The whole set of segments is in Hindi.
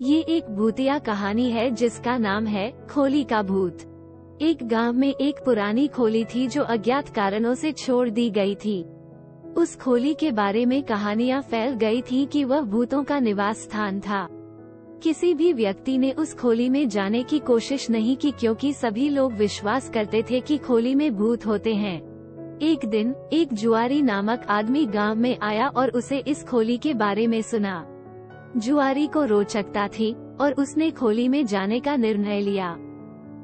ये एक भूतिया कहानी है जिसका नाम है खोली का भूत। एक गांव में एक पुरानी खोली थी जो अज्ञात कारणों से छोड़ दी गई थी। उस खोली के बारे में कहानियां फैल गई थी कि वह भूतों का निवास स्थान था। किसी भी व्यक्ति ने उस खोली में जाने की कोशिश नहीं की क्योंकि सभी लोग विश्वास करते थे कि खोली में भूत होते हैं। एक दिन एक जुआरी नामक आदमी गांव में आया और उसे इस खोली के बारे में सुना। जुआरी को रोचकता थी और उसने खोली में जाने का निर्णय लिया।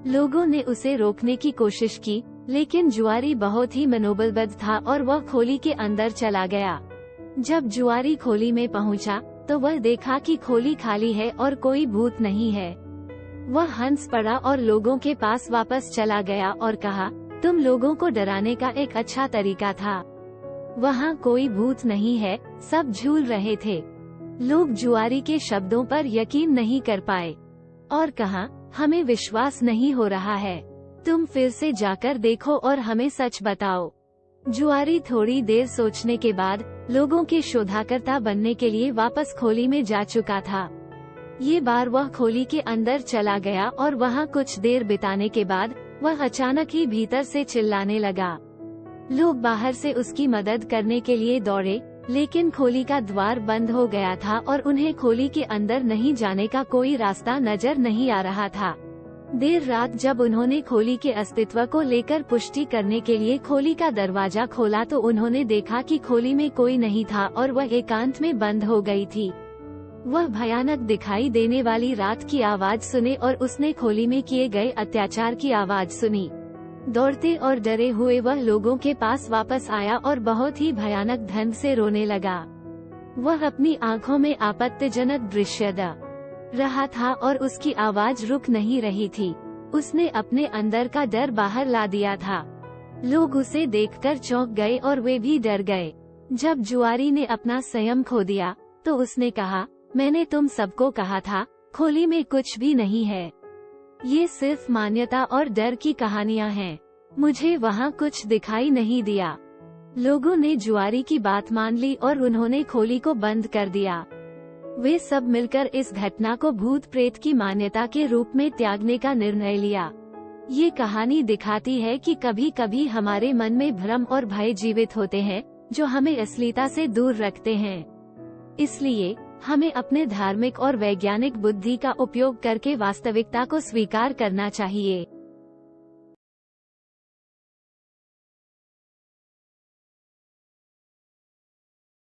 लोगों ने उसे रोकने की कोशिश की, लेकिन जुआरी बहुत ही मनोबलबद्ध था और वह खोली के अंदर चला गया। जब जुआरी खोली में पहुंचा, तो वह देखा कि खोली खाली है और कोई भूत नहीं है। वह हंस पड़ा और लोगों के पास वापस चला गया और कहा, तुम लोगों को डराने का एक अच्छा तरीका था। वहाँ कोई भूत नहीं है, सब झूल रहे थे। लोग जुआरी के शब्दों पर यकीन नहीं कर पाए और कहा, हमें विश्वास नहीं हो रहा है, तुम फिर से जाकर देखो और हमें सच बताओ। जुआरी थोड़ी देर सोचने के बाद लोगों के शोधकर्ता बनने के लिए वापस खोली में जा चुका था। ये बार वह खोली के अंदर चला गया और वहाँ कुछ देर बिताने के बाद वह अचानक ही भीतर से चिल्लाने लगा। लोग बाहर से उसकी मदद करने के लिए दौड़े, लेकिन खोली का द्वार बंद हो गया था और उन्हें खोली के अंदर नहीं जाने का कोई रास्ता नजर नहीं आ रहा था। देर रात जब उन्होंने खोली के अस्तित्व को लेकर पुष्टि करने के लिए खोली का दरवाजा खोला तो उन्होंने देखा कि खोली में कोई नहीं था और वह एकांत में बंद हो गई थी। वह भयानक दिखाई देने वाली रात की आवाज सुने और उसने खोली में किए गए अत्याचार की आवाज सुनी। दौड़ते और डरे हुए वह लोगों के पास वापस आया और बहुत ही भयानक ढंग से रोने लगा। वह अपनी आंखों में आपत्तिजनक दृश्य देख रहा था और उसकी आवाज रुक नहीं रही थी। उसने अपने अंदर का डर बाहर ला दिया था। लोग उसे देखकर चौंक गए और वे भी डर गए। जब जुआरी ने अपना संयम खो दिया, तो उसने कहा, मैंने तुम सबको कहा था, खोली में कुछ भी नहीं है। ये सिर्फ मान्यता और डर की कहानियां हैं। मुझे वहाँ कुछ दिखाई नहीं दिया। लोगों ने जुआरी की बात मान ली और उन्होंने खोली को बंद कर दिया। वे सब मिलकर इस घटना को भूत प्रेत की मान्यता के रूप में त्यागने का निर्णय लिया। ये कहानी दिखाती है कि कभी कभी हमारे मन में भ्रम और भय जीवित होते हैं, जो हमें असलियता से दूर रखते हैं। इसलिए हमें अपने धार्मिक और वैज्ञानिक बुद्धि का उपयोग करके वास्तविकता को स्वीकार करना चाहिए।